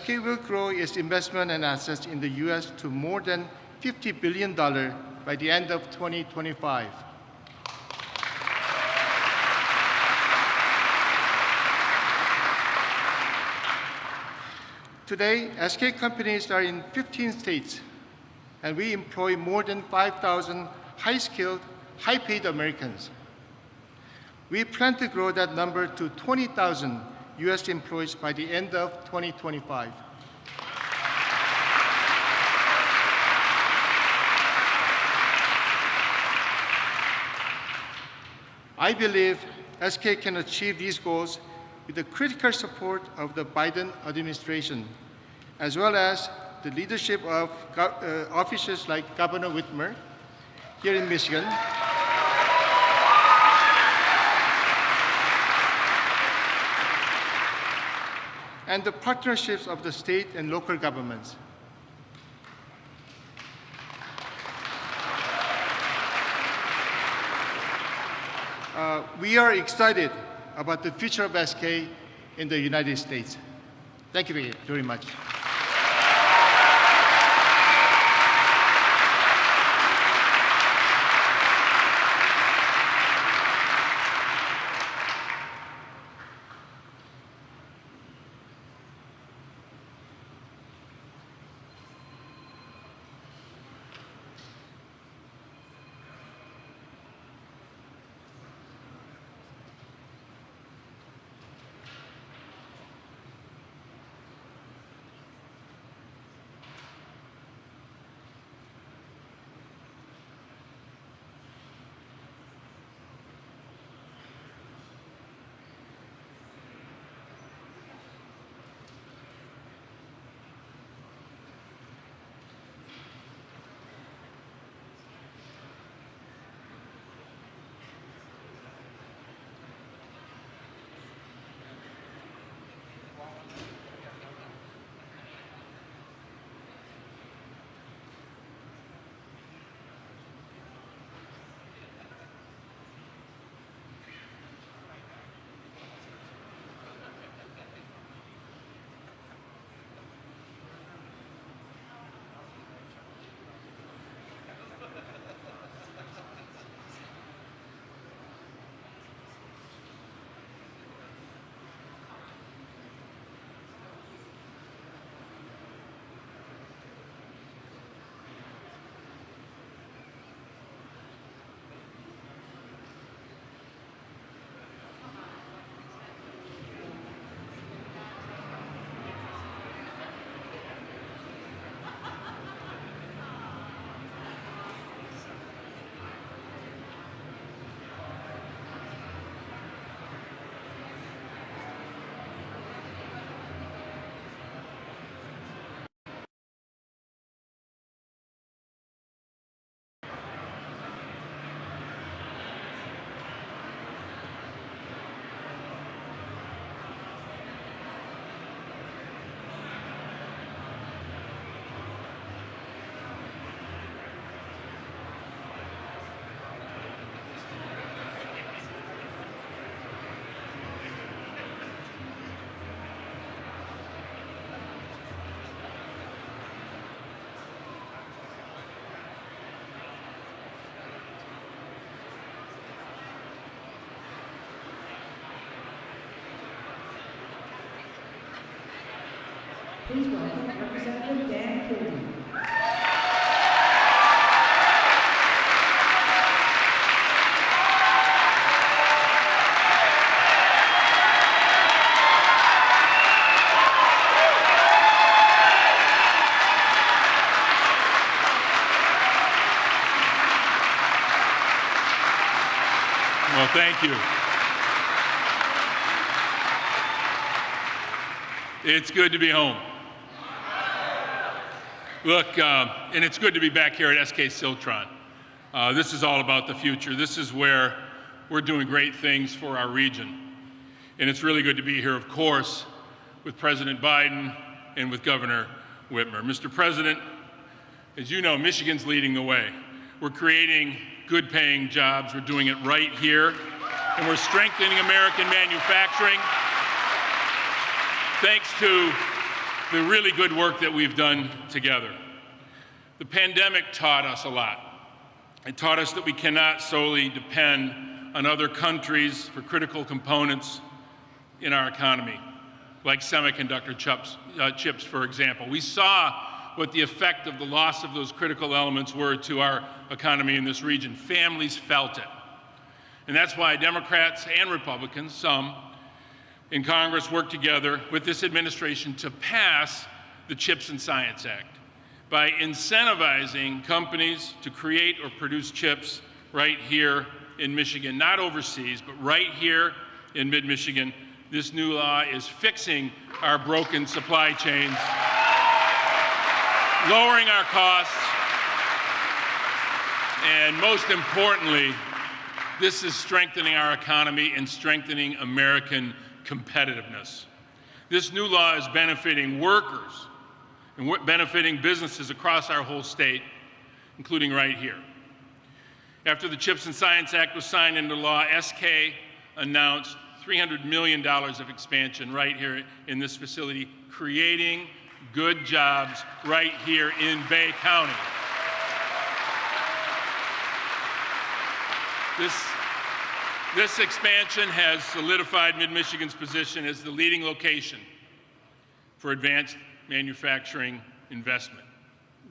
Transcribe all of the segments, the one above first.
SK will grow its investment and assets in the U.S. to more than $50 billion by the end of 2025. Today, SK companies are in 15 states, and we employ more than 5,000 high-skilled, high-paid Americans. We plan to grow that number to 20,000 U.S. employees by the end of 2025. I believe SK can achieve these goals with the critical support of the Biden administration, as well as the leadership of officials like Governor Whitmer here in Michigan, and the partnerships of the state and local governments. We are excited about the future of SK in the United States. Thank you very much. Please welcome Representative Dan Kildee. Well, thank you. It's good to be home. Look, and it's good to be back here at SK Siltron. This is all about the future. This is where we're doing great things for our region. And it's really good to be here, of course, with President Biden and with Governor Whitmer. Mr. President, as you know, Michigan's leading the way. We're creating good-paying jobs. We're doing it right here. And we're strengthening American manufacturing thanks to the really good work that we've done together. The pandemic taught us a lot. It taught us that we cannot solely depend on other countries for critical components in our economy, like semiconductor chips, for example. We saw what the effect of the loss of those critical elements were to our economy in this region. Families felt it. And that's why Democrats and Republicans, some in Congress, worked together with this administration to pass the CHIPS and Science Act by incentivizing companies to create or produce chips right here in Michigan, not overseas, but right here in mid-Michigan. This new law is fixing our broken supply chains, lowering our costs, and most importantly, this is strengthening our economy and strengthening American competitiveness. This new law is benefiting workers and benefiting businesses across our whole state, including right here. After the CHIPS and Science Act was signed into law, SK announced $300 million of expansion right here in this facility, creating good jobs right here in Bay County. This expansion has solidified mid-Michigan's position as the leading location for advanced manufacturing investment.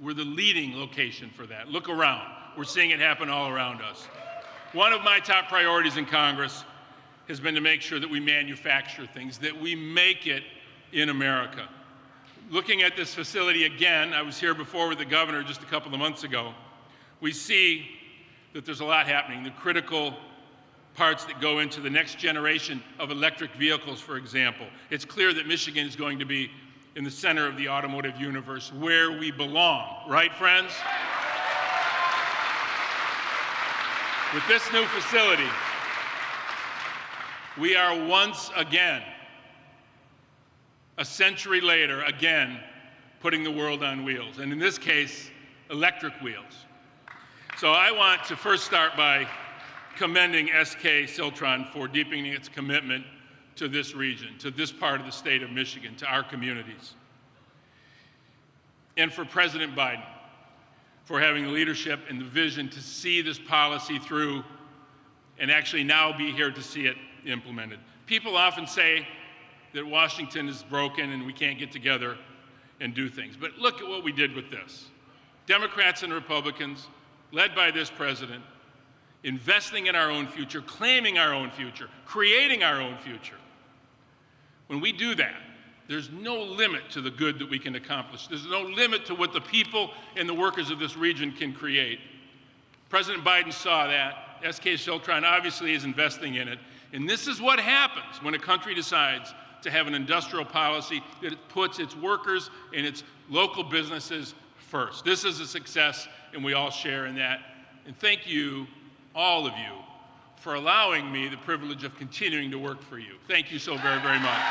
We're the leading location for that. Look around. We're seeing it happen all around us. One of my top priorities in Congress has been to make sure that we manufacture things, that we make it in America. Looking at this facility again, I was here before with the governor just a couple of months ago, we see that there's a lot happening. The critical parts that go into the next generation of electric vehicles, for example. It's clear that Michigan is going to be in the center of the automotive universe, where we belong. Right, friends? With this new facility, we are once again, a century later, again, putting the world on wheels, and in this case, electric wheels. So I want to first start by commending SK Siltron for deepening its commitment to this region, to this part of the state of Michigan, to our communities. And for President Biden for having the leadership and the vision to see this policy through and actually now be here to see it implemented. People often say that Washington is broken and we can't get together and do things. But look at what we did with this. Democrats and Republicans, led by this president, investing in our own future, claiming our own future, creating our own future. When we do that, there's no limit to the good that we can accomplish. There's no limit to what the people and the workers of this region can create. President Biden saw that. SK Siltron obviously is investing in it. And this is what happens when a country decides to have an industrial policy that it puts its workers and its local businesses first. This is a success, and we all share in that. And thank you, all of you, for allowing me the privilege of continuing to work for you. Thank you so very, very much.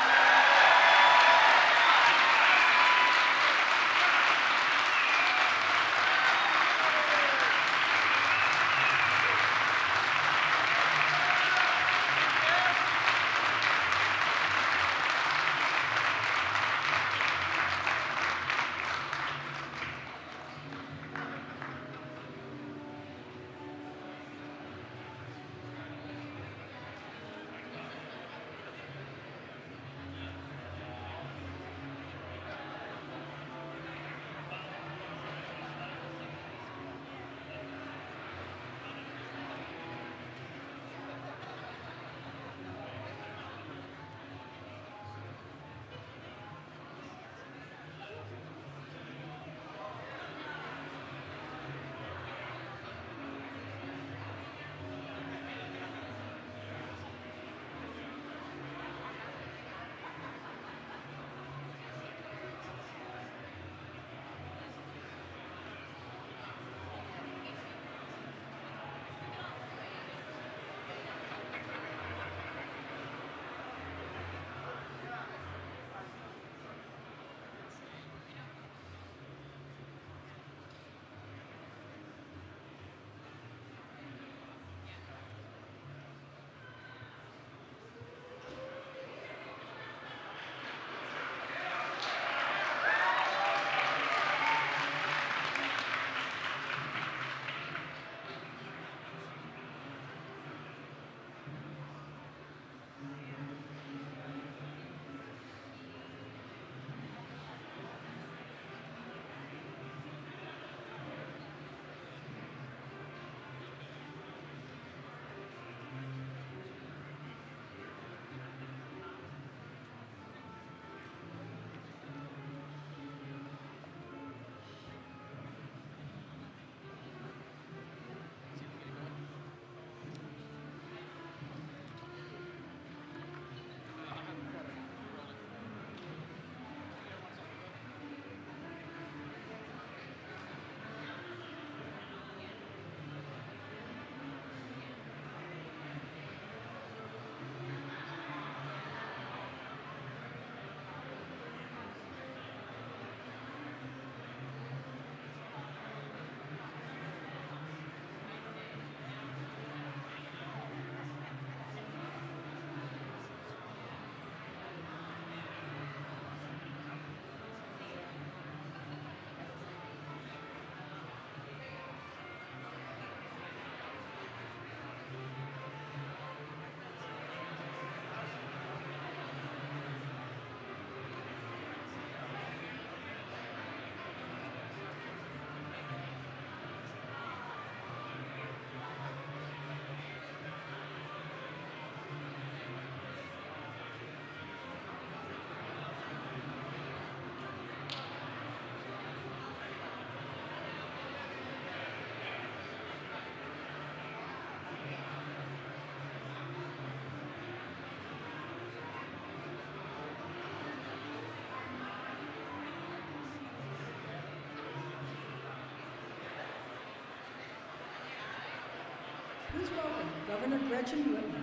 Please welcome Governor Gretchen Whitmer.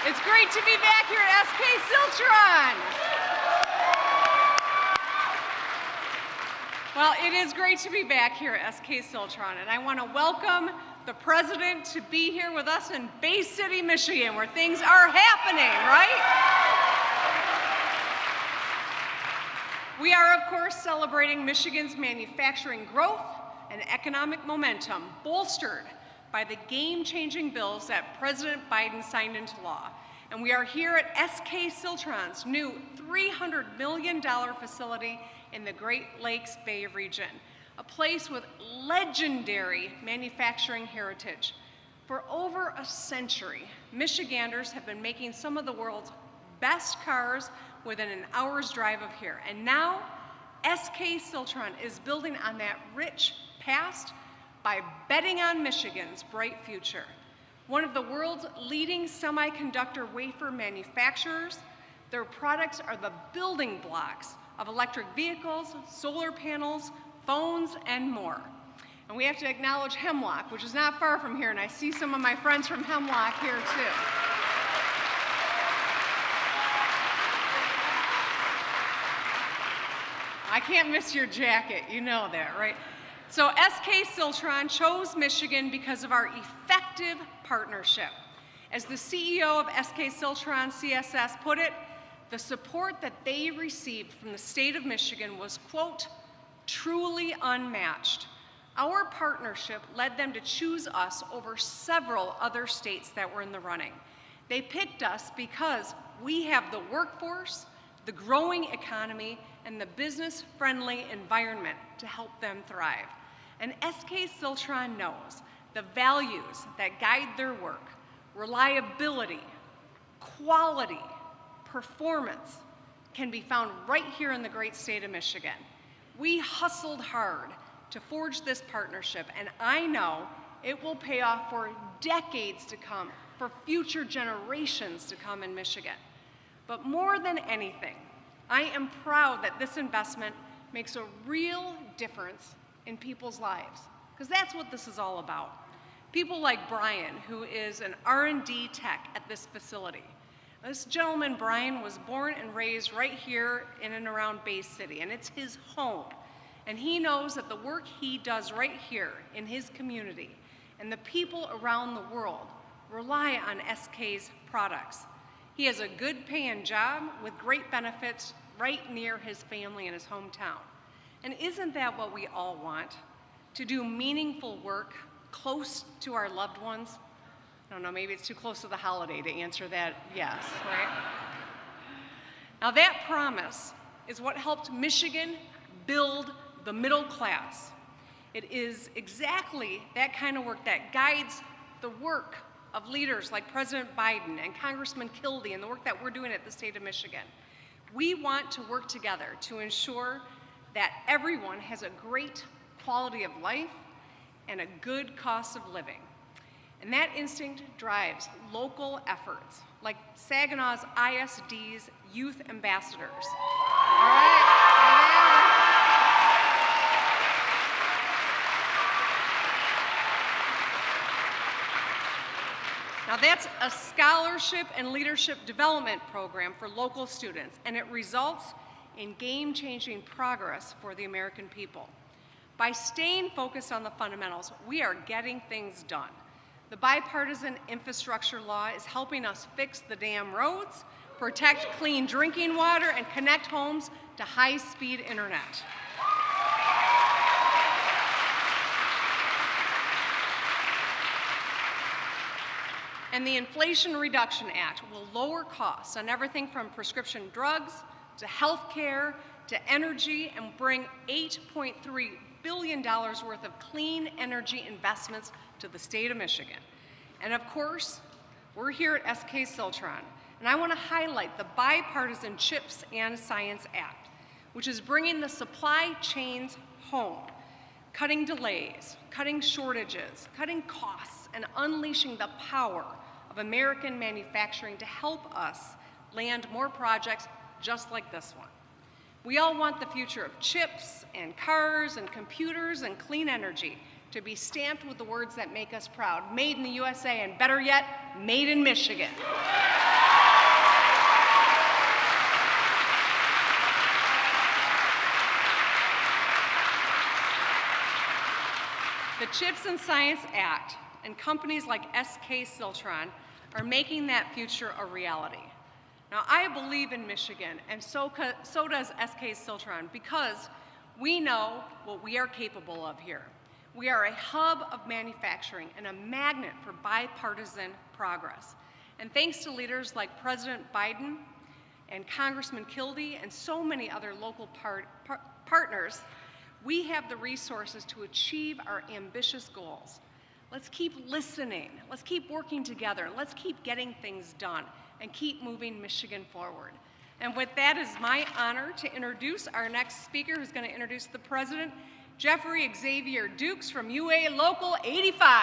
It's great to be back here at SK Siltron. Well, it is great to be back here at SK Siltron, and I want to welcome the president to be here with us in Bay City, Michigan, where things are happening, right? We are, of course, celebrating Michigan's manufacturing growth and economic momentum, bolstered by the game-changing bills that President Biden signed into law. And we are here at SK Siltron's new $300 million facility in the Great Lakes Bay region, a place with legendary manufacturing heritage. For over a century, Michiganders have been making some of the world's best cars within an hour's drive of here. And now, SK Siltron is building on that rich past by betting on Michigan's bright future. One of the world's leading semiconductor wafer manufacturers, their products are the building blocks of electric vehicles, solar panels, phones, and more. And we have to acknowledge Hemlock, which is not far from here, and I see some of my friends from Hemlock here too. I can't miss your jacket, you know that, right? So SK Siltron chose Michigan because of our effective partnership. As the CEO of SK Siltron CSS put it, the support that they received from the state of Michigan was, quote, truly unmatched. Our partnership led them to choose us over several other states that were in the running. They picked us because we have the workforce, the growing economy, and the business-friendly environment to help them thrive. And SK Siltron knows the values that guide their work: reliability, quality, performance, can be found right here in the great state of Michigan. We hustled hard to forge this partnership, and I know it will pay off for decades to come, for future generations to come in Michigan. But more than anything, I am proud that this investment makes a real difference in people's lives, because that's what this is all about. People like Brian, who is an R&D tech at this facility. This gentleman, Brian, was born and raised right here in and around Bay City, and it's his home. And he knows that the work he does right here in his community and the people around the world rely on SK's products. He has a good paying job with great benefits right near his family in his hometown. And isn't that what we all want? To do meaningful work close to our loved ones? I don't know, maybe it's too close to the holiday to answer that yes, right? Now that promise is what helped Michigan build the middle class. It is exactly that kind of work that guides the work of leaders like President Biden and Congressman Kildee and the work that we're doing at the state of Michigan. We want to work together to ensure that everyone has a great quality of life and a good cost of living. And that instinct drives local efforts, like Saginaw's ISD's Youth Ambassadors. All right, now that's a scholarship and leadership development program for local students, and it results in game-changing progress for the American people. By staying focused on the fundamentals, we are getting things done. The bipartisan infrastructure law is helping us fix the damn roads, protect clean drinking water, and connect homes to high-speed internet. And the Inflation Reduction Act will lower costs on everything from prescription drugs to health care to energy and bring $8.3 billion worth of clean energy investments to the state of Michigan. And of course, we're here at SK Siltron, And I want to highlight the bipartisan CHIPS and Science Act, which is bringing the supply chains home, cutting delays, cutting shortages, cutting costs, and unleashing the power of American manufacturing to help us land more projects just like this one. We all want the future of chips and cars and computers and clean energy to be stamped with the words that make us proud, made in the USA, and better yet, made in Michigan. The CHIPS and Science Act and companies like SK Siltron are making that future a reality. Now, I believe in Michigan, and so does SK Siltron, because we know what we are capable of here. We are a hub of manufacturing and a magnet for bipartisan progress. And thanks to leaders like President Biden and Congressman Kildee and so many other local partners, we have the resources to achieve our ambitious goals. Let's keep listening, let's keep working together, let's keep getting things done, and keep moving Michigan forward. And with that, it's my honor to introduce our next speaker, who's going to introduce the President, Jeffrey Xavier Dukes from UA Local 85.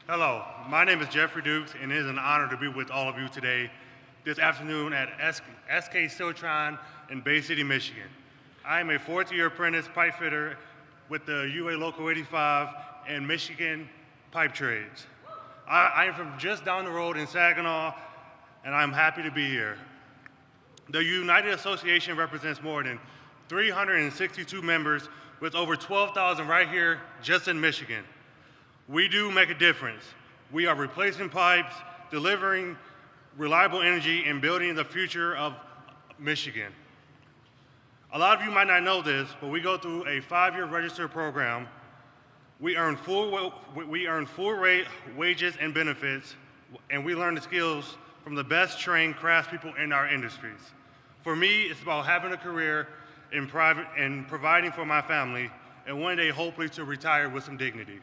Hello, my name is Jeffrey Dukes, and it is an honor to be with all of you today, this afternoon at SK Siltron in Bay City, Michigan. I am a fourth-year apprentice pipe fitter with the UA Local 85 and Michigan Pipe Trades. I am from just down the road in Saginaw, and I'm happy to be here. The United Association represents more than 362 members with over 12,000 right here just in Michigan. We do make a difference. We are replacing pipes, delivering reliable energy, and building the future of Michigan. A lot of you might not know this, but we go through a 5-year register program. We earn full rate wages and benefits, and we learn the skills from the best trained craftspeople in our industries. For me, it's about having a career in private and providing for my family, and one day hopefully to retire with some dignity.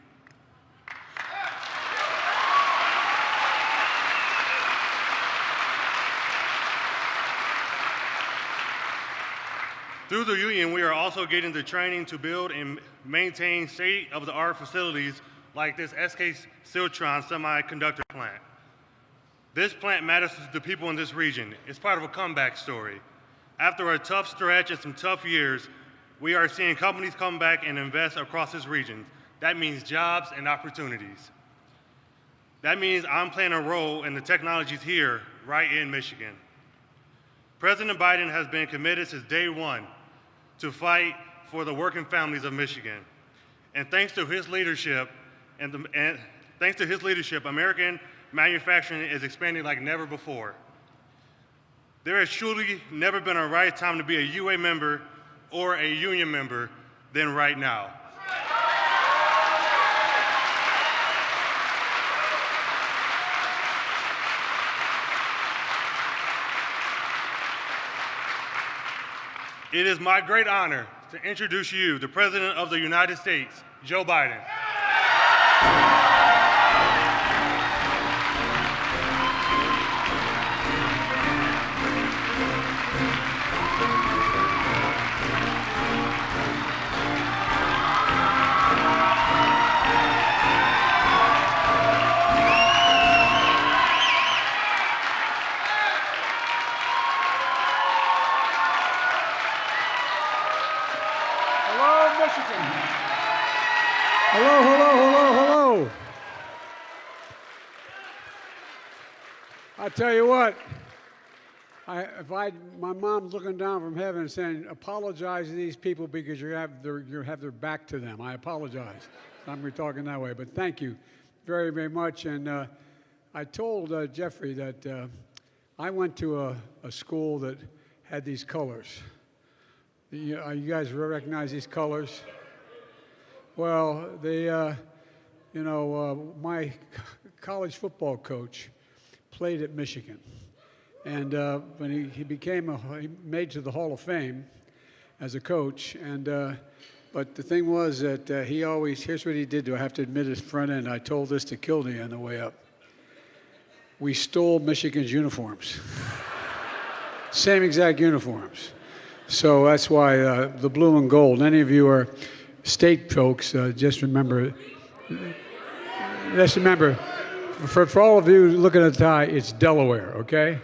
Through the union, we are also getting the training to build and maintain state-of-the-art facilities like this SK Siltron semiconductor plant. This plant matters to the people in this region. It's part of a comeback story. After a tough stretch and some tough years, we are seeing companies come back and invest across this region. That means jobs and opportunities. That means I'm playing a role in the technologies here, right in Michigan. President Biden has been committed since day one to fight for the working families of Michigan. And thanks to his leadership, American manufacturing is expanding like never before. There has truly never been a right time to be a UA member or a union member than right now. It is my great honor to introduce you, the President of the United States, Joe Biden. Hello, hello, hello, hello. I tell you what, my mom's looking down from heaven and saying, apologize to these people because you have their back to them. I apologize. I'm talking that way, but thank you very, very much. And I told Jeffrey that I went to a school that had these colors. You guys recognize these colors? Well, my college football coach played at Michigan. And when he made to the Hall of Fame as a coach. And but the thing was that here's what he did, I have to admit his front end. I told this to Kildee on the way up. We stole Michigan's uniforms. Same exact uniforms. So that's why the blue and gold. Any of you are state folks, just remember, for all of you looking at the tie, it's Delaware, okay?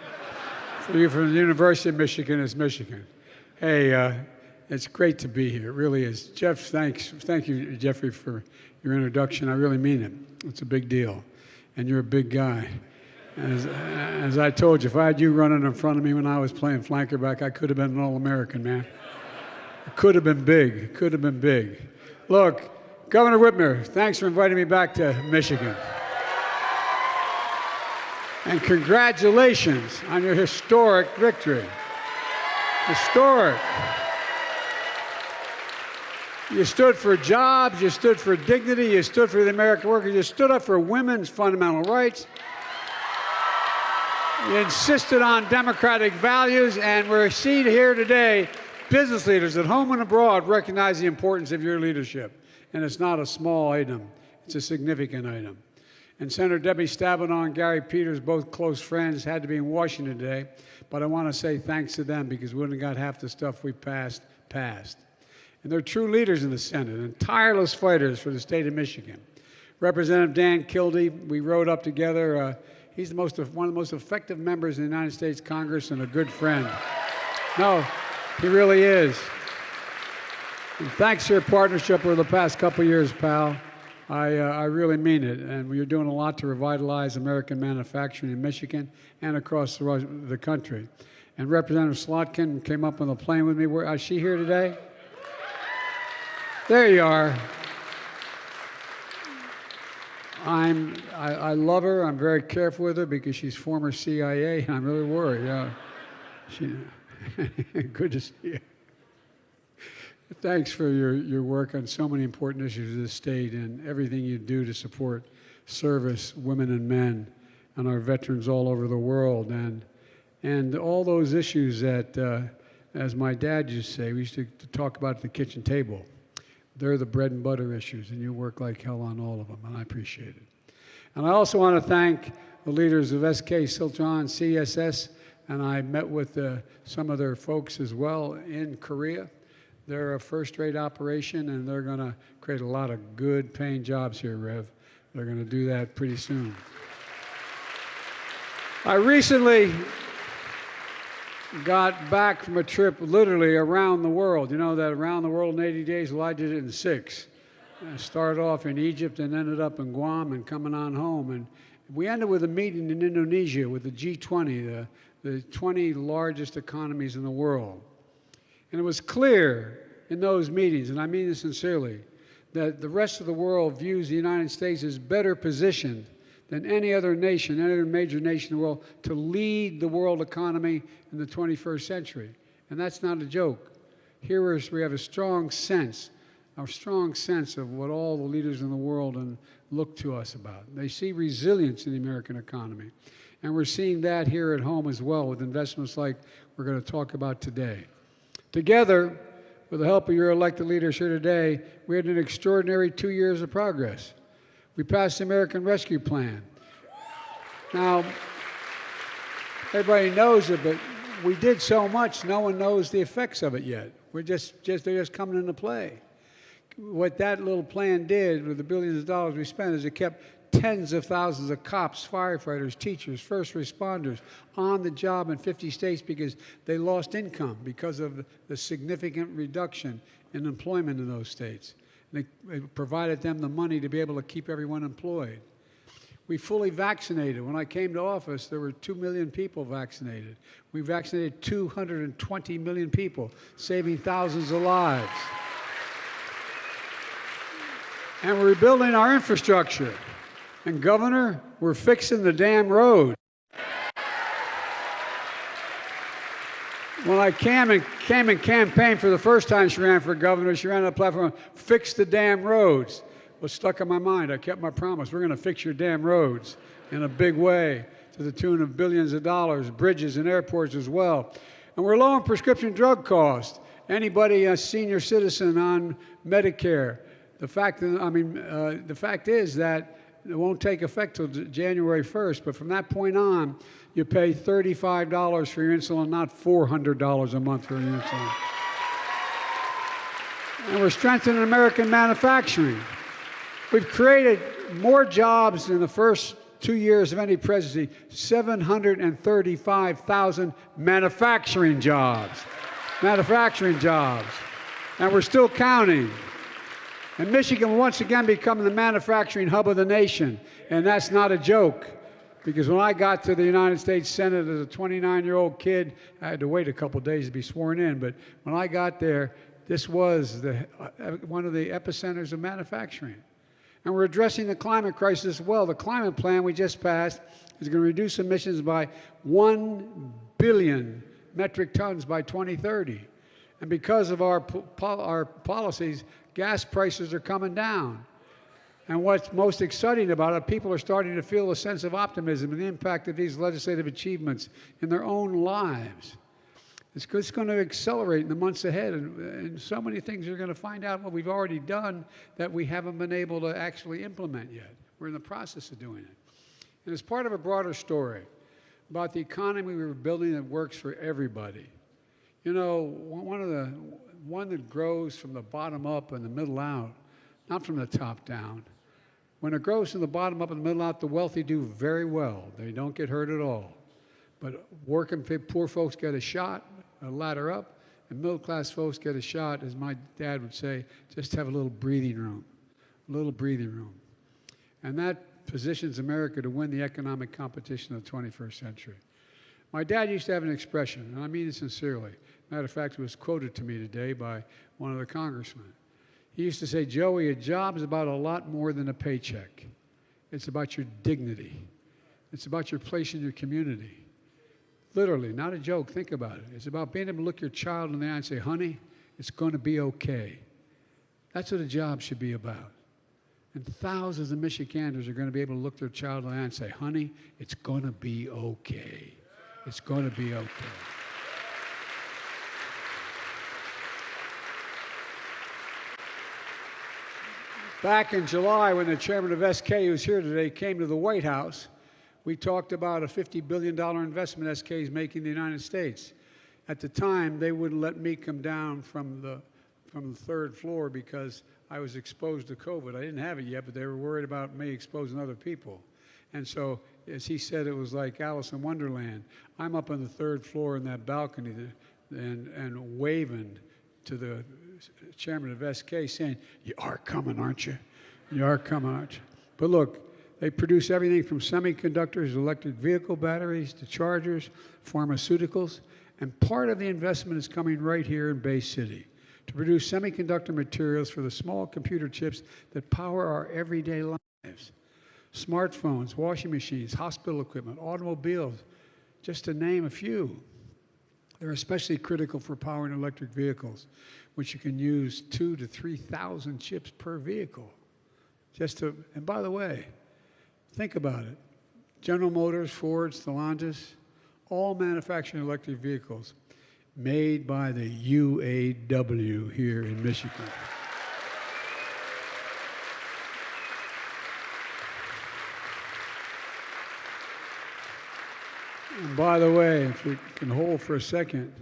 For you from the University of Michigan, it's Michigan. Hey, it's great to be here. It really is. Jeff, thank you, Jeffrey, for your introduction. I really mean it. It's a big deal. And you're a big guy. As I told you, if I had you running in front of me when I was playing flanker back, I could have been an All-American, man. It could have been big. It could have been big. Look, Governor Whitmer, thanks for inviting me back to Michigan. And congratulations on your historic victory. Historic. You stood for jobs, you stood for dignity, you stood for the American worker, you stood up for women's fundamental rights. You insisted on democratic values, and we're seeing here today business leaders at home and abroad recognize the importance of your leadership. And it's not a small item, it's a significant item. And Senator Debbie Stabenow and Gary Peters, both close friends, had to be in Washington today. But I want to say thanks to them because we wouldn't have got half the stuff we passed. And they're true leaders in the Senate and tireless fighters for the state of Michigan. Representative Dan Kildee, we rode up together. He's one of the most effective members in the United States Congress and a good friend. No, he really is. And thanks for your partnership over the past couple of years, pal. I really mean it, and we're doing a lot to revitalize American manufacturing in Michigan and across the country. And Representative Slotkin came up on the plane with me. Is she here today? There you are. I love her. I'm very careful with her because she's former CIA, and I'm really worried. Good to see you. Thanks for your work on so many important issues of the state and everything you do to support service, women and men, and our veterans all over the world. And all those issues that, as my dad used to say, we used to talk about at the kitchen table. They're the bread and butter issues, and you work like hell on all of them, and I appreciate it. And I also want to thank the leaders of SK Siltron, CSS, and I met with some of their folks as well in Korea. They're a first-rate operation, and they're going to create a lot of good-paying jobs here, Rev. They're going to do that pretty soon. I recently got back from a trip literally around the world. You know that around the world in 80 days? Well, I did it in 6. I started off in Egypt and ended up in Guam and coming on home. And we ended with a meeting in Indonesia with the G20, the 20 largest economies in the world. And it was clear in those meetings, and I mean this sincerely, that the rest of the world views the United States as better positioned than any other nation, any other major nation in the world, to lead the world economy in the 21st century. And that's not a joke. Here we have a strong sense of what all the leaders in the world look to us about. They see resilience in the American economy. And we're seeing that here at home as well with investments like we're going to talk about today. Together, with the help of your elected leaders here today, we had an extraordinary 2 years of progress. We passed the American Rescue Plan. Now, everybody knows it, but we did so much, no one knows the effects of it yet. They're just coming into play. What that little plan did with the billions of dollars we spent is it kept tens of thousands of cops, firefighters, teachers, first responders on the job in 50 states because they lost income because of the significant reduction in employment in those states. And it provided them the money to be able to keep everyone employed. We fully vaccinated. When I came to office, there were 2 million people vaccinated. We vaccinated 220 million people, saving thousands of lives. And we're rebuilding our infrastructure. And Governor, we're fixing the damn road. When I came and campaigned for the first time she ran for governor, she ran on a platform, fix the damn roads. Was stuck in my mind. I kept my promise. We're going to fix your damn roads in a big way to the tune of billions of dollars, bridges and airports as well. And we're low on prescription drug costs. Anybody, a senior citizen on Medicare, the fact is that it won't take effect till January 1st, but from that point on, you pay $35 for your insulin, not $400 a month for your insulin. And we're strengthening American manufacturing. We've created more jobs in the first 2 years of any presidency, 735,000 manufacturing jobs. Manufacturing jobs. And we're still counting. And Michigan will once again become the manufacturing hub of the nation. And that's not a joke. Because when I got to the United States Senate as a 29-year-old kid, I had to wait a couple days to be sworn in. But when I got there, this was one of the epicenters of manufacturing. And we're addressing the climate crisis as well. The climate plan we just passed is going to reduce emissions by 1 billion metric tons by 2030. And because of our policies, gas prices are coming down. And what's most exciting about it, people are starting to feel a sense of optimism and the impact of these legislative achievements in their own lives. It's going to accelerate in the months ahead, and so many things are going to find out what we've already done that we haven't been able to actually implement yet. We're in the process of doing it. And it's part of a broader story about the economy we were building that works for everybody. You know, one that grows from the bottom up and the middle out, not from the top down. When it grows from the bottom up and the middle out, the wealthy do very well. They don't get hurt at all. But working poor folks get a shot, a ladder up, and middle-class folks get a shot, as my dad would say, just have a little breathing room, And that positions America to win the economic competition of the 21st century. My dad used to have an expression, and I mean it sincerely. Matter of fact, it was quoted to me today by one of the congressmen. He used to say, Joey, a job is about a lot more than a paycheck. It's about your dignity. It's about your place in your community. Literally, not a joke, think about it. It's about being able to look your child in the eye and say, honey, it's going to be okay. That's what a job should be about. And thousands of Michiganders are going to be able to look their child in the eye and say, honey, it's going to be okay. It's going to be okay. Back in July, when the chairman of SK, who's here today, came to the White House, we talked about a $50 billion investment SK is making in the United States. At the time, they wouldn't let me come down from the third floor because I was exposed to COVID. I didn't have it yet, but they were worried about me exposing other people. And so, as he said, it was like Alice in Wonderland. I'm up on the third floor in that balcony and waving to the chairman of SK saying, you are coming, aren't you? You are coming, aren't you? But look, they produce everything from semiconductors, electric vehicle batteries, to chargers, pharmaceuticals, and part of the investment is coming right here in Bay City to produce semiconductor materials for the small computer chips that power our everyday lives. Smartphones, washing machines, hospital equipment, automobiles, just to name a few. They're especially critical for powering electric vehicles, which you can use 2,000 to 3,000 chips per vehicle. And by the way, think about it. General Motors, Ford, Stellantis, all manufacturing electric vehicles made by the UAW here in Michigan. And by the way, if we can hold for a second,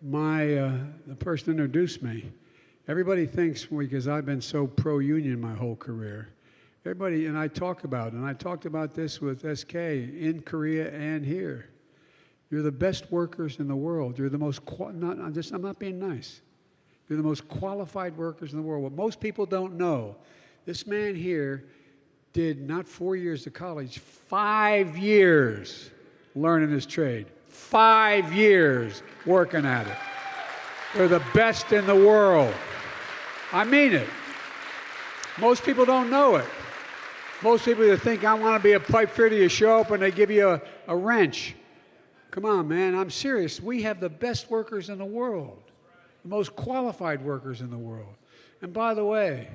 the person introduced me. Everybody thinks, because I've been so pro-union my whole career, and I talked about this with SK in Korea and here. You're the best workers in the world. You're the most, I'm not being nice. You're the most qualified workers in the world. What most people don't know, this man here did not 4 years of college, 5 years learning his trade. 5 years working at it. They're the best in the world. I mean it. Most people don't know it. Most people that think I want to be a pipe fitter, you show up and they give you a wrench. Come on, man, I'm serious. We have the best workers in the world, the most qualified workers in the world. And by the way,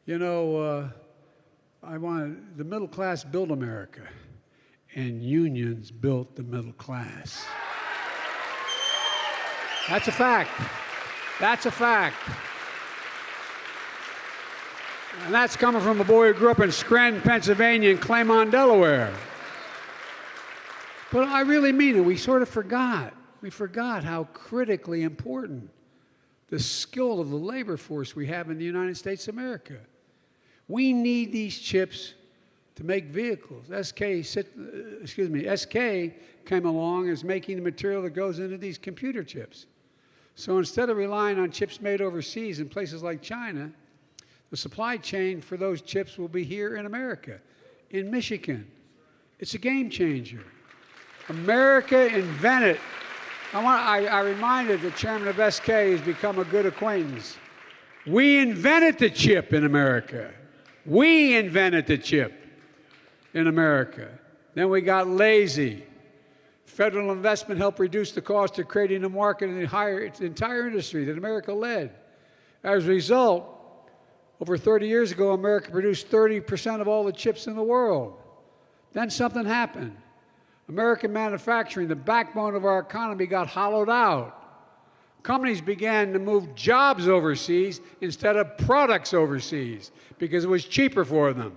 you know, the middle class built America, and unions built the middle class. That's a fact. That's a fact. And that's coming from a boy who grew up in Scranton, Pennsylvania, and Claymont, Delaware. But I really mean it. We sort of forgot. We forgot how critically important the skill of the labor force we have in the United States of America. We need these chips to make vehicles. SK came along as making the material that goes into these computer chips. So instead of relying on chips made overseas in places like China, the supply chain for those chips will be here in America, in Michigan. It's a game changer. America invented. I reminded the chairman of SK has become a good acquaintance. We invented the chip in America. We invented the chip in America. Then we got lazy. Federal investment helped reduce the cost of creating a market in the entire industry that America led. As a result, over 30 years ago, America produced 30% of all the chips in the world. Then something happened. American manufacturing, the backbone of our economy, got hollowed out. Companies began to move jobs overseas instead of products overseas because it was cheaper for them.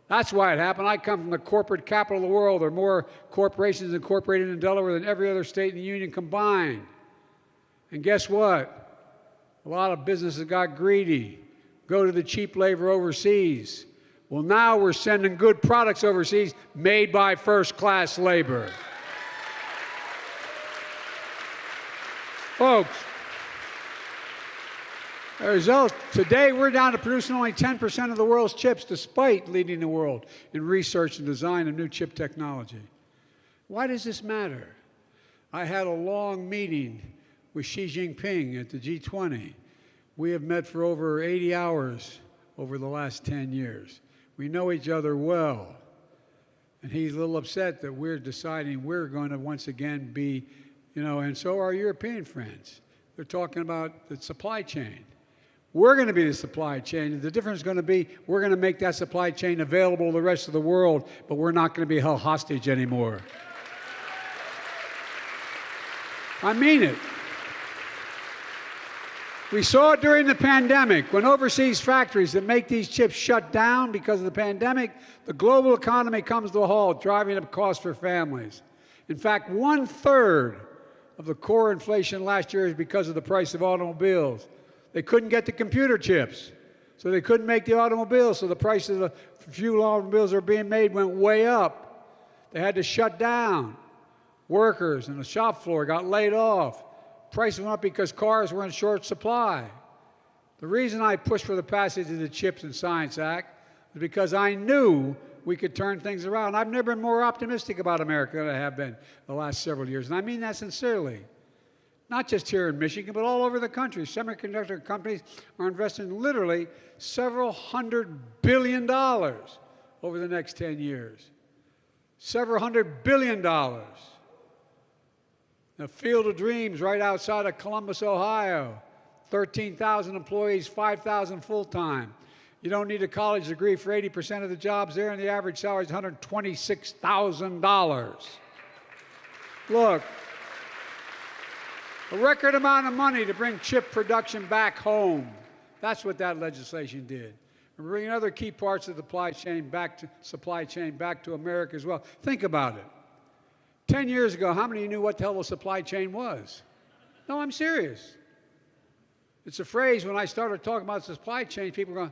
That's why it happened. I come from the corporate capital of the world. There are more corporations incorporated in Delaware than every other state in the union combined. And guess what? A lot of businesses got greedy, go to the cheap labor overseas. Well, now we're sending good products overseas made by first-class labor. Folks, as a result, today we're down to producing only 10% of the world's chips, despite leading the world in research and design of new chip technology. Why does this matter? I had a long meeting with Xi Jinping at the G20. We have met for over 80 hours over the last 10 years. We know each other well. And he's a little upset that we're deciding we're going to once again be, and so are European friends. They're talking about the supply chain. We're going to be the supply chain. The difference is going to be we're going to make that supply chain available to the rest of the world, but we're not going to be held hostage anymore. I mean it. We saw it during the pandemic. When overseas factories that make these chips shut down because of the pandemic, the global economy comes to a halt, driving up costs for families. In fact, 1/3 of the core inflation last year is because of the price of automobiles. They couldn't get the computer chips, so they couldn't make the automobiles, so the price of the few automobiles that were being made went way up. They had to shut down. Workers on the shop floor got laid off. Prices went up because cars were in short supply. The reason I pushed for the passage of the Chips and Science Act is because I knew we could turn things around. I've never been more optimistic about America than I have been the last several years, and I mean that sincerely. Not just here in Michigan, but all over the country. Semiconductor companies are investing literally several $100 billion over the next 10 years. Several $100 billion. The Field of Dreams right outside of Columbus, Ohio. 13,000 employees, 5,000 full-time. You don't need a college degree for 80% of the jobs there, and the average salary is $126,000. Look, a record amount of money to bring chip production back home. That's what that legislation did. We're bringing other key parts of the supply chain back to America as well. Think about it. 10 years ago, how many of you knew what the hell a supply chain was? No, I'm serious. It's a phrase when I started talking about supply chain, people were going,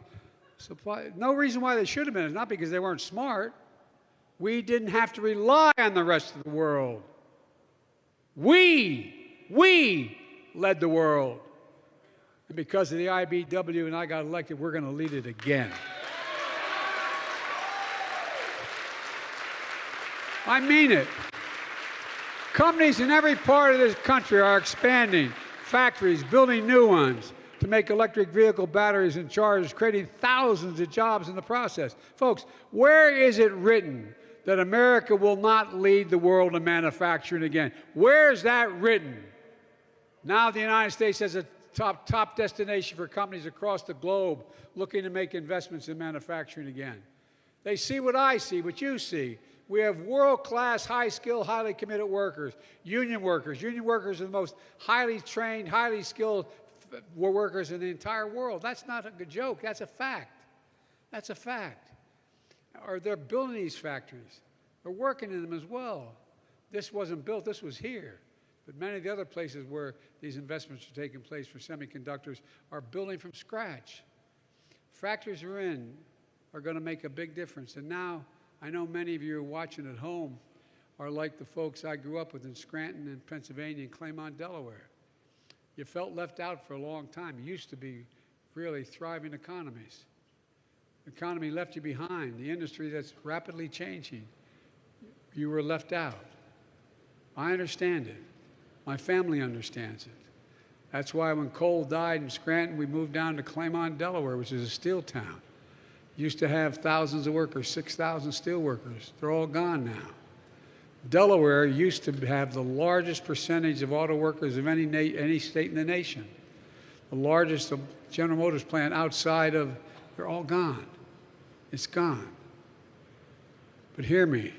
supply. No reason why they should have been. It's not because they weren't smart. We didn't have to rely on the rest of the world. We led the world. And because of the IBW and I got elected, we're going to lead it again. I mean it. Companies in every part of this country are expanding factories, building new ones to make electric vehicle batteries and chargers, creating thousands of jobs in the process. Folks, where is it written that America will not lead the world in manufacturing again. Where's that written? Now the United States has a top destination for companies across the globe looking to make investments in manufacturing again. They see what I see, what you see. We have world-class, high-skilled, highly committed workers, union workers. Union workers are the most highly trained, highly skilled workers in the entire world. That's not a good joke. That's a fact. That's a fact. Or they're building these factories. They're working in them as well. This wasn't built. This was here. But many of the other places where these investments are taking place for semiconductors are building from scratch. Factories are going to make a big difference. And now, I know many of you who are watching at home are like the folks I grew up with in Scranton and Pennsylvania and Claymont, Delaware. You felt left out for a long time. You used to be really thriving economies. The economy left you behind. The industry that's rapidly changing, you were left out. I understand it. My family understands it. That's why when coal died in Scranton, we moved down to Claymont, Delaware, which is a steel town. Used to have thousands of workers, 6,000 steel workers. They're all gone now. Delaware used to have the largest percentage of auto workers of any state in the nation. The largest General Motors plant outside of, they're all gone. It's gone. But hear me,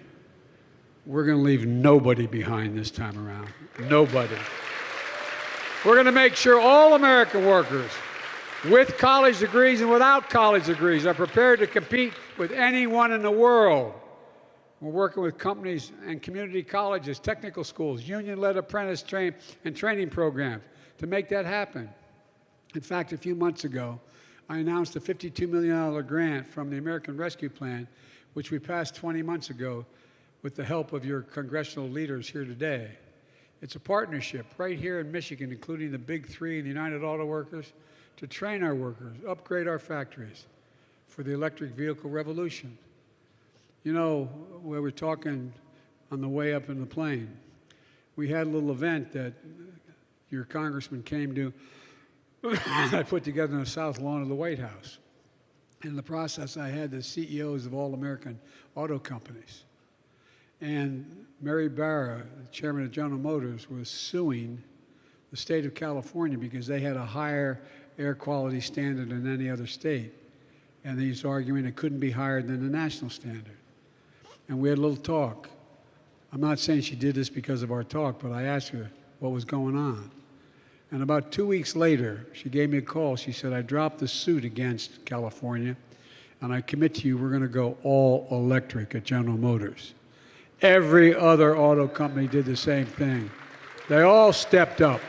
we're going to leave nobody behind this time around. Nobody. We're going to make sure all American workers, with college degrees and without college degrees, are prepared to compete with anyone in the world. We're working with companies and community colleges, technical schools, union-led apprentice training programs to make that happen. In fact, a few months ago, I announced a $52 million grant from the American Rescue Plan, which we passed 20 months ago with the help of your congressional leaders here today. It's a partnership right here in Michigan, including the Big Three and the United Auto Workers, to train our workers, upgrade our factories for the electric vehicle revolution. You know, we were talking on the way up in the plane. We had a little event that your congressman came to. I put together in the South Lawn of the White House. In the process, I had the CEOs of all American auto companies. And Mary Barra, the chairman of General Motors, was suing the state of California because they had a higher air quality standard than any other state. And he's arguing it couldn't be higher than the national standard. And we had a little talk. I'm not saying she did this because of our talk, but I asked her what was going on. And about 2 weeks later, she gave me a call. She said, I dropped the suit against California, and I commit to you we're going to go all electric at General Motors. Every other auto company did the same thing. They all stepped up.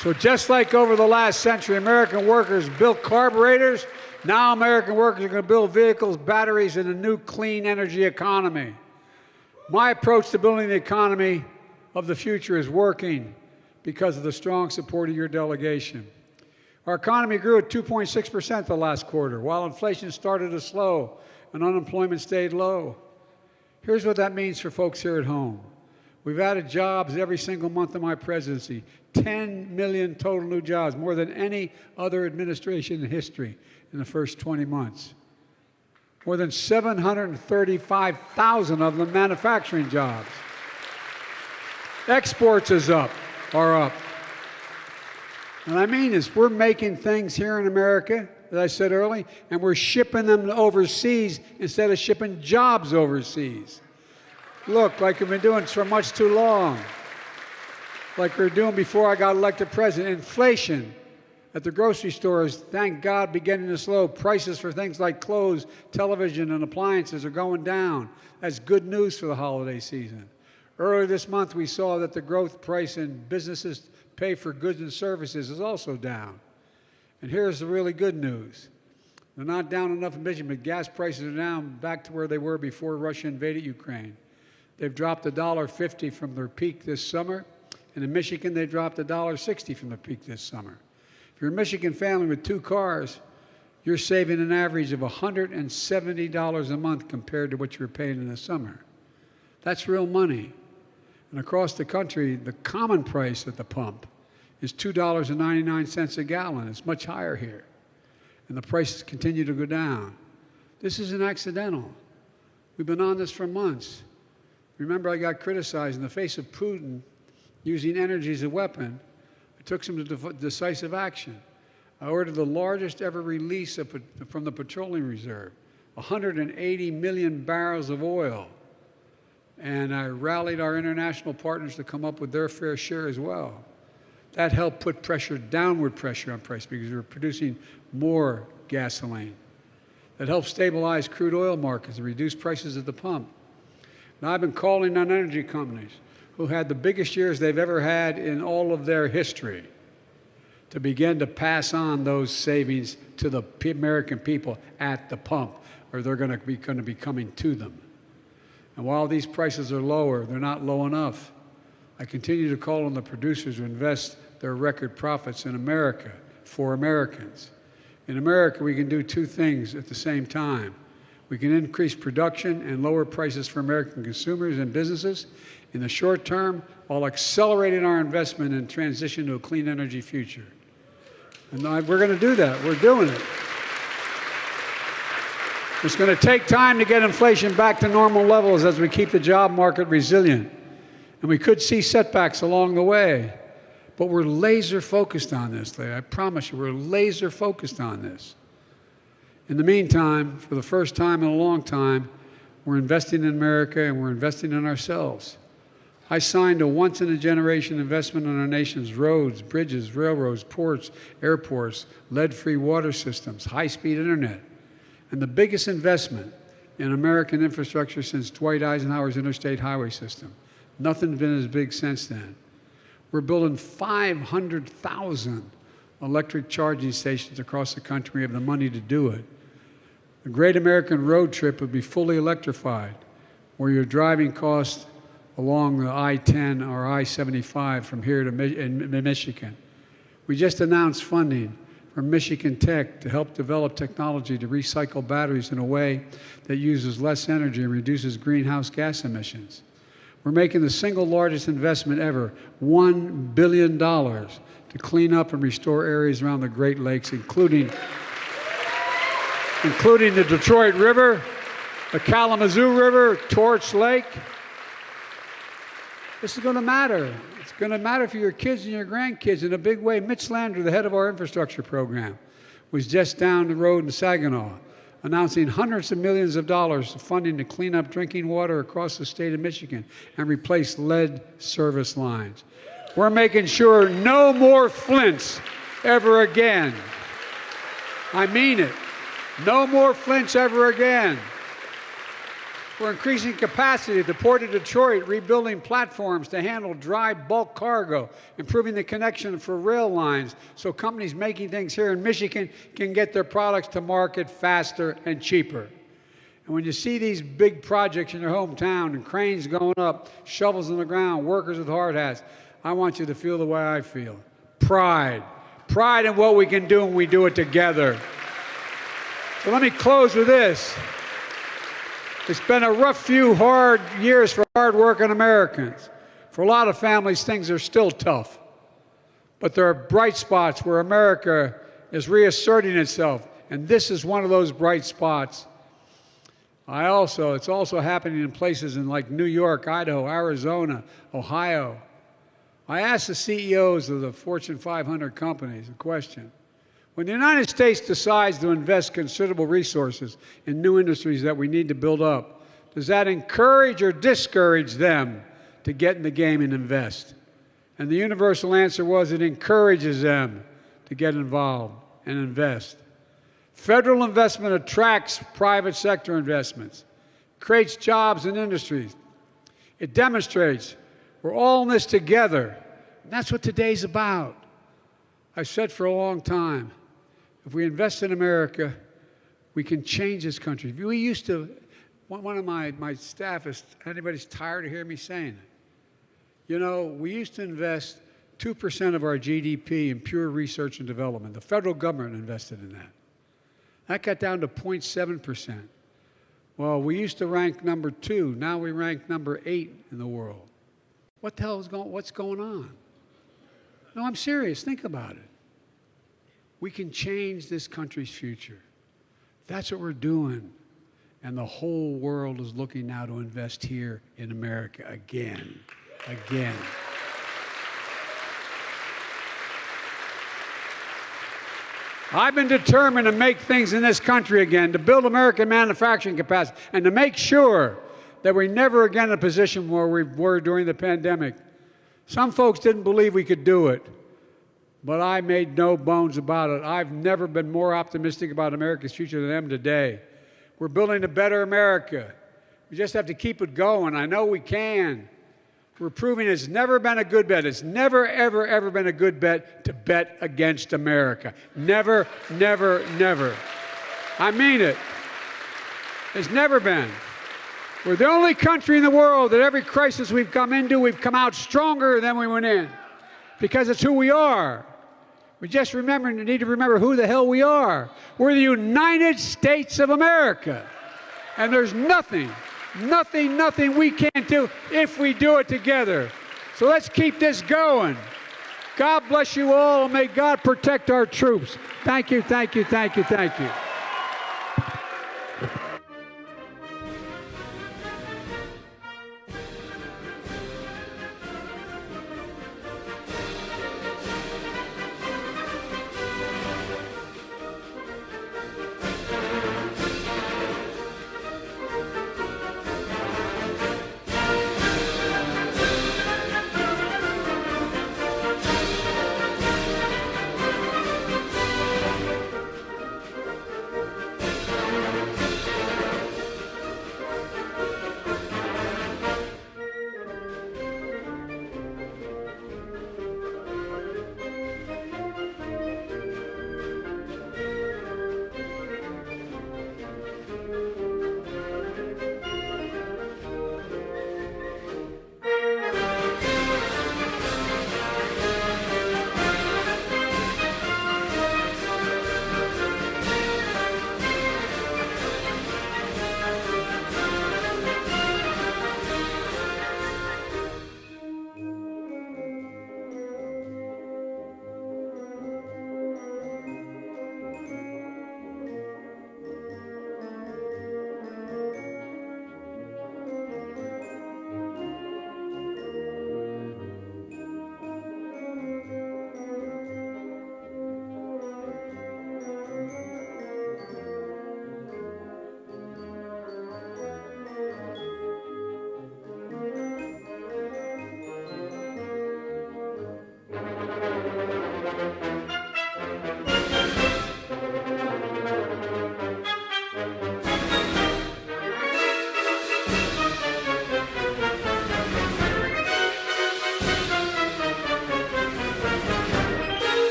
So just like over the last century, American workers built carburetors, now American workers are going to build vehicles, batteries, and a new clean energy economy. My approach to building the economy of the future is working because of the strong support of your delegation. Our economy grew at 2.6% the last quarter, while inflation started to slow and unemployment stayed low. Here's what that means for folks here at home. We've added jobs every single month of my presidency, 10 million total new jobs, more than any other administration in history in the first 20 months. More than 735,000 of them manufacturing jobs. Exports are up. And I mean this, we're making things here in America, as I said earlier, and we're shipping them overseas instead of shipping jobs overseas. Look, like we've been doing for much too long. Like we were doing before I got elected president. Inflation at the grocery stores, thank God, beginning to slow. Prices for things like clothes, television, and appliances are going down. That's good news for the holiday season. Earlier this month, we saw that the growth price in businesses pay for goods and services is also down. And here's the really good news. They're not down enough in Michigan, but gas prices are down back to where they were before Russia invaded Ukraine. They've dropped $1.50 from their peak this summer. And in Michigan, they dropped $1.60 from their peak this summer. If you're a Michigan family with 2 cars, you're saving an average of $170 a month compared to what you were paying in the summer. That's real money. And across the country, the common price at the pump is $2.99 a gallon. It's much higher here. And the prices continue to go down. This isn't accidental. We've been on this for months. Remember, I got criticized in the face of Putin using energy as a weapon. I took some decisive action. I ordered the largest ever release from the petroleum reserve, 180 million barrels of oil. And I rallied our international partners to come up with their fair share as well. That helped put downward pressure on price because we were producing more gasoline. That helped stabilize crude oil markets and reduce prices at the pump. Now, I've been calling on energy companies who had the biggest years they've ever had in all of their history to begin to pass on those savings to the American people at the pump, or they're going to be coming to them. And while these prices are lower, they're not low enough. I continue to call on the producers to invest their record profits in America for Americans. In America, we can do two things at the same time. We can increase production and lower prices for American consumers and businesses in the short term while accelerating our investment and transition to a clean energy future. And we're going to do that. We're doing it. It's going to take time to get inflation back to normal levels as we keep the job market resilient. And we could see setbacks along the way. But we're laser focused on this, I promise you, we're laser focused on this. In the meantime, for the first time in a long time, we're investing in America and we're investing in ourselves. I signed a once-in-a-generation investment in our nation's roads, bridges, railroads, ports, airports, lead-free water systems, high-speed internet, and the biggest investment in American infrastructure since Dwight Eisenhower's interstate highway system. Nothing's been as big since then. We're building 500,000 electric charging stations across the country. We have the money to do it. The Great American Road Trip would be fully electrified, where your driving costs along the I-10 or I-75 from here to Michigan. We just announced funding from Michigan Tech to help develop technology to recycle batteries in a way that uses less energy and reduces greenhouse gas emissions. We're making the single largest investment ever, $1 billion, to clean up and restore areas around the Great Lakes, including the Detroit River, the Kalamazoo River, Torch Lake. This is going to matter. It's going to matter for your kids and your grandkids in a big way. Mitch Lander, the head of our infrastructure program, was just down the road in Saginaw, announcing hundreds of millions of dollars of funding to clean up drinking water across the state of Michigan and replace lead service lines. We're making sure no more Flints ever again. I mean it. No more Flints ever again. We're increasing capacity at the Port of Detroit, rebuilding platforms to handle dry bulk cargo, improving the connection for rail lines so companies making things here in Michigan can get their products to market faster and cheaper. And when you see these big projects in your hometown and cranes going up, shovels in the ground, workers with hard hats, I want you to feel the way I feel. Pride. Pride in what we can do when we do it together. So let me close with this. It's been a rough few hard years for hard-working Americans. For a lot of families, things are still tough. But there are bright spots where America is reasserting itself, and this is one of those bright spots. It's also happening in places in like New York, Idaho, Arizona, Ohio. I asked the CEOs of the Fortune 500 companies a question. When the United States decides to invest considerable resources in new industries that we need to build up, does that encourage or discourage them to get in the game and invest? And the universal answer was it encourages them to get involved and invest. Federal investment attracts private sector investments, creates jobs in industries. It demonstrates we're all in this together. And that's what today's about. I've said for a long time, if we invest in America, we can change this country. We used to, one of my staff, anybody's tired of hearing me saying it. You know, we used to invest 2% of our GDP in pure research and development. The federal government invested in that. That got down to 0.7%. Well, we used to rank number 2. Now we rank number 8 in the world. What the hell is what's going on? No, I'm serious. Think about it. We can change this country's future. That's what we're doing. And the whole world is looking now to invest here in America again. Again. I've been determined to make things in this country again, to build American manufacturing capacity, and to make sure that we're never again in a position where we were during the pandemic. Some folks didn't believe we could do it, but I made no bones about it. I've never been more optimistic about America's future than I am today. We're building a better America. We just have to keep it going. I know we can. We're proving it's never been a good bet. It's never, ever, ever been a good bet to bet against America. Never, never, never. I mean it. It's never been. We're the only country in the world that every crisis we've come into, we've come out stronger than we went in, because it's who we are. We just need to remember who the hell we are. We're the United States of America. And there's nothing we can't do if we do it together. So let's keep this going. God bless you all, and may God protect our troops. Thank you, thank you, thank you, thank you.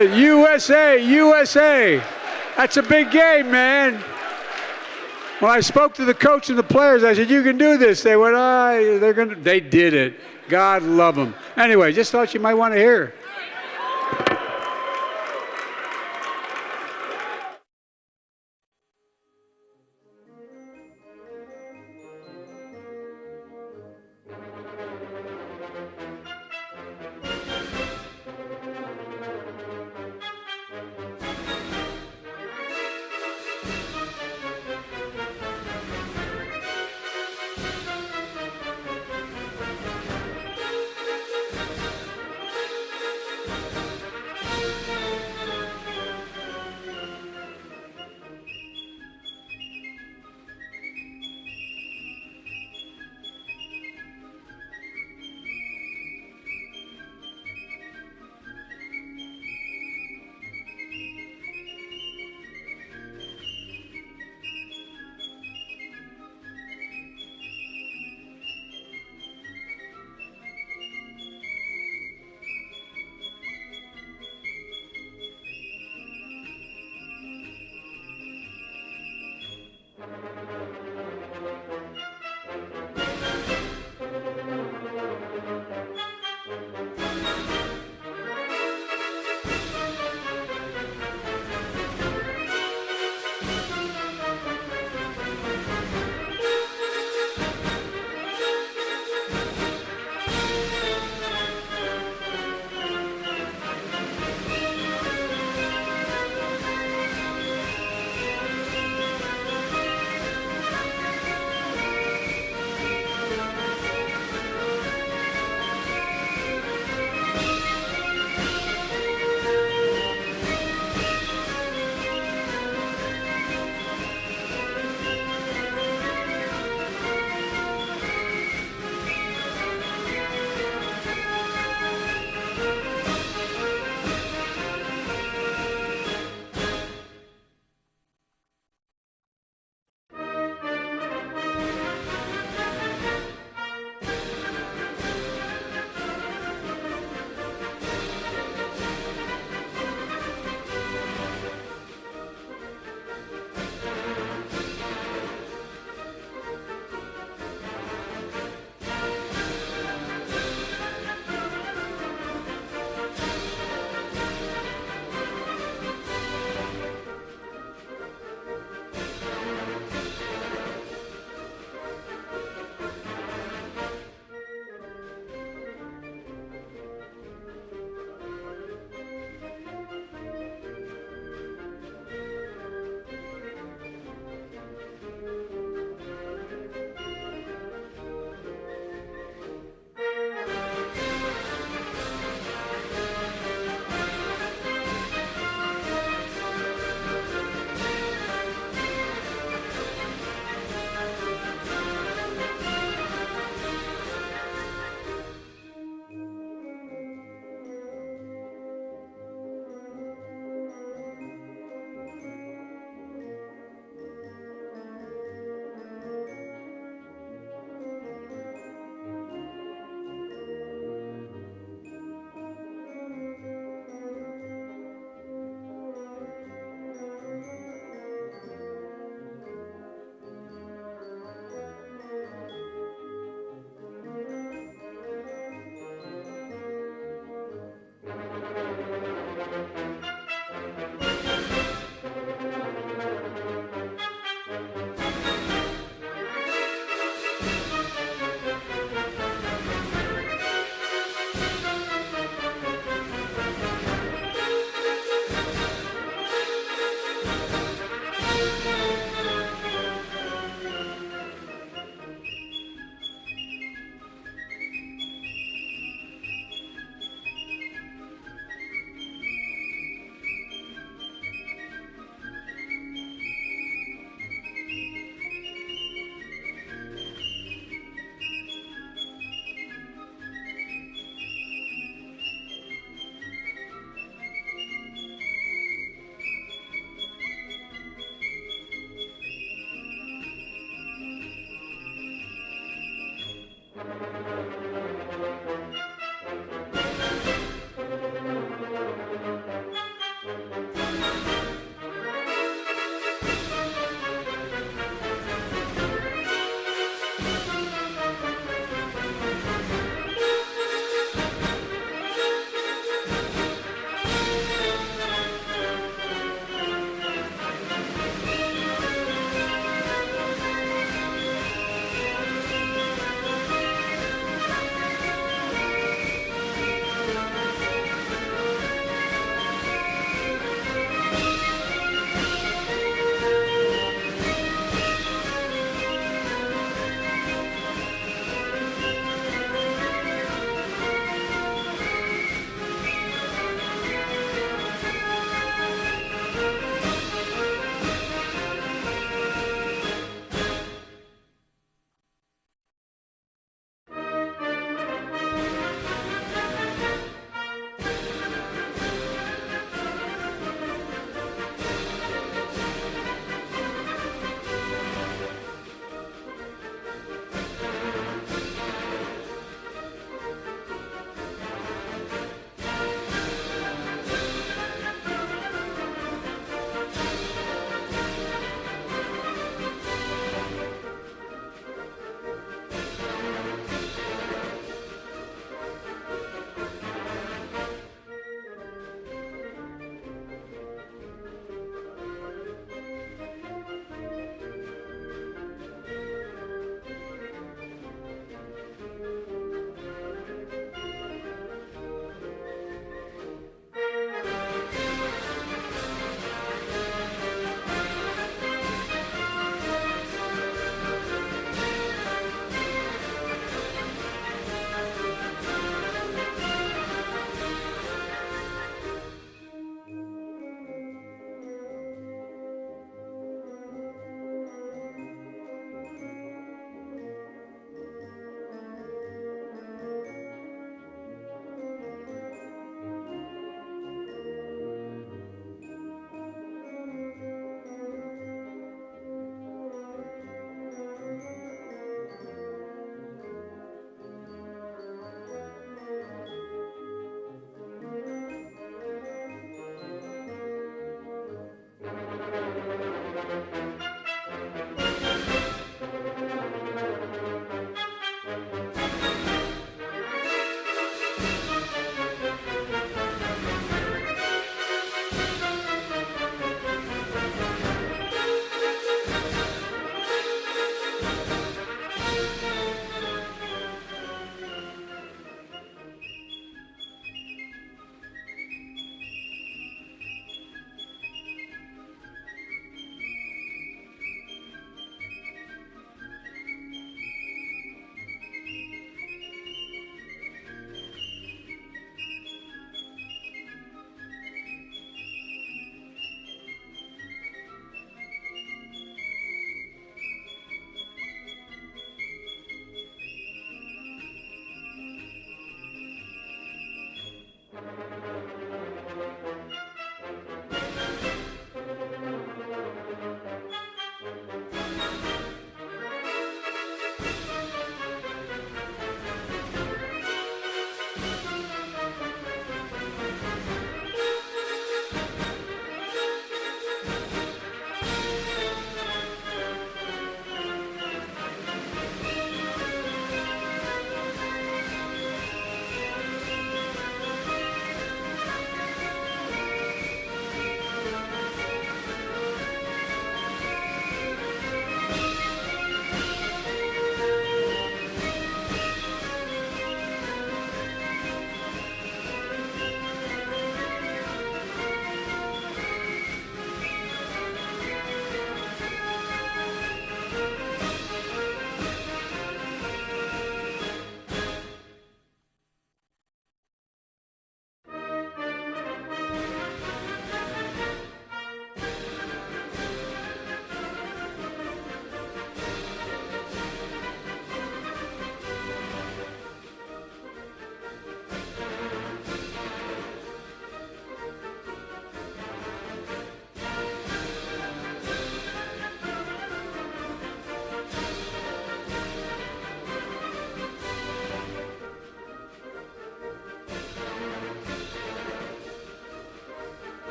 USA, USA. That's a big game, man. When I spoke to the coach and the players, I said, you can do this. They went, they did it. God love them. Anyway, just thought you might want to hear.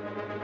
you.